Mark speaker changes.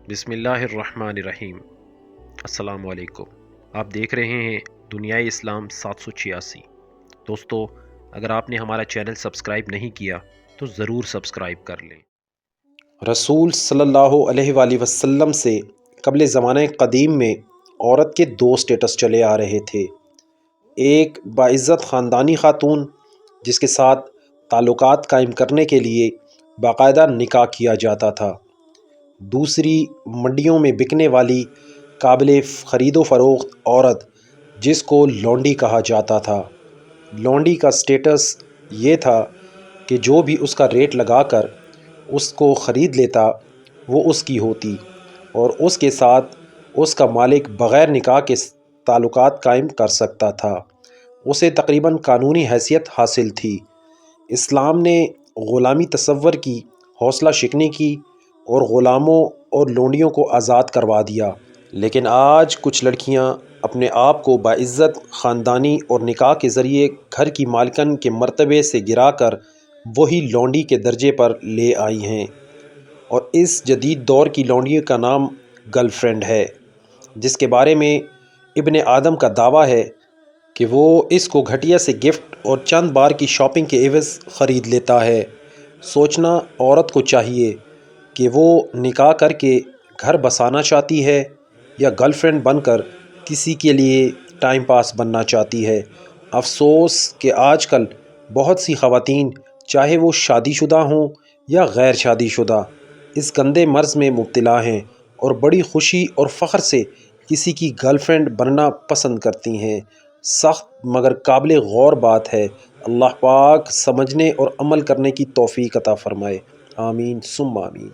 Speaker 1: بسم اللہ الرحمن الرحیم۔ السلام علیکم۔ آپ دیکھ رہے ہیں دنیائے اسلام 786۔ دوستو، اگر آپ نے ہمارا چینل سبسکرائب نہیں کیا تو ضرور سبسکرائب کر لیں۔
Speaker 2: رسول صلی اللہ علیہ وآلہ وسلم سے قبل زمانہ قدیم میں عورت کے دو سٹیٹس چلے آ رہے تھے۔ ایک باعزت خاندانی خاتون جس کے ساتھ تعلقات قائم کرنے کے لیے باقاعدہ نکاح کیا جاتا تھا، دوسری منڈیوں میں بکنے والی قابل خرید و فروخت عورت جس کو لونڈی کہا جاتا تھا۔ لونڈی کا سٹیٹس یہ تھا کہ جو بھی اس کا ریٹ لگا کر اس کو خرید لیتا وہ اس کی ہوتی اور اس کے ساتھ اس کا مالک بغیر نکاح کے تعلقات قائم کر سکتا تھا۔ اسے تقریباً قانونی حیثیت حاصل تھی۔ اسلام نے غلامی تصور کی، حوصلہ شکنی کی اور غلاموں اور لونڈیوں کو آزاد کروا دیا۔ لیکن آج کچھ لڑکیاں اپنے آپ کو باعزت خاندانی اور نکاح کے ذریعے گھر کی مالکن کے مرتبے سے گرا کر وہی لونڈی کے درجے پر لے آئی ہیں، اور اس جدید دور کی لونڈی کا نام گرل فرینڈ ہے، جس کے بارے میں ابن آدم کا دعویٰ ہے کہ وہ اس کو گھٹیا سے گفٹ اور چند بار کی شاپنگ کے عوض خرید لیتا ہے۔ سوچنا عورت کو چاہیے کہ وہ نکاح کر کے گھر بسانا چاہتی ہے یا گرل فرینڈ بن کر کسی کے لیے ٹائم پاس بننا چاہتی ہے۔ افسوس کہ آج کل بہت سی خواتین، چاہے وہ شادی شدہ ہوں یا غیر شادی شدہ، اس گندے مرض میں مبتلا ہیں اور بڑی خوشی اور فخر سے کسی کی گرل فرینڈ بننا پسند کرتی ہیں۔ سخت مگر قابل غور بات ہے۔ اللہ پاک سمجھنے اور عمل کرنے کی توفیق عطا فرمائے۔ آمین ثم آمین۔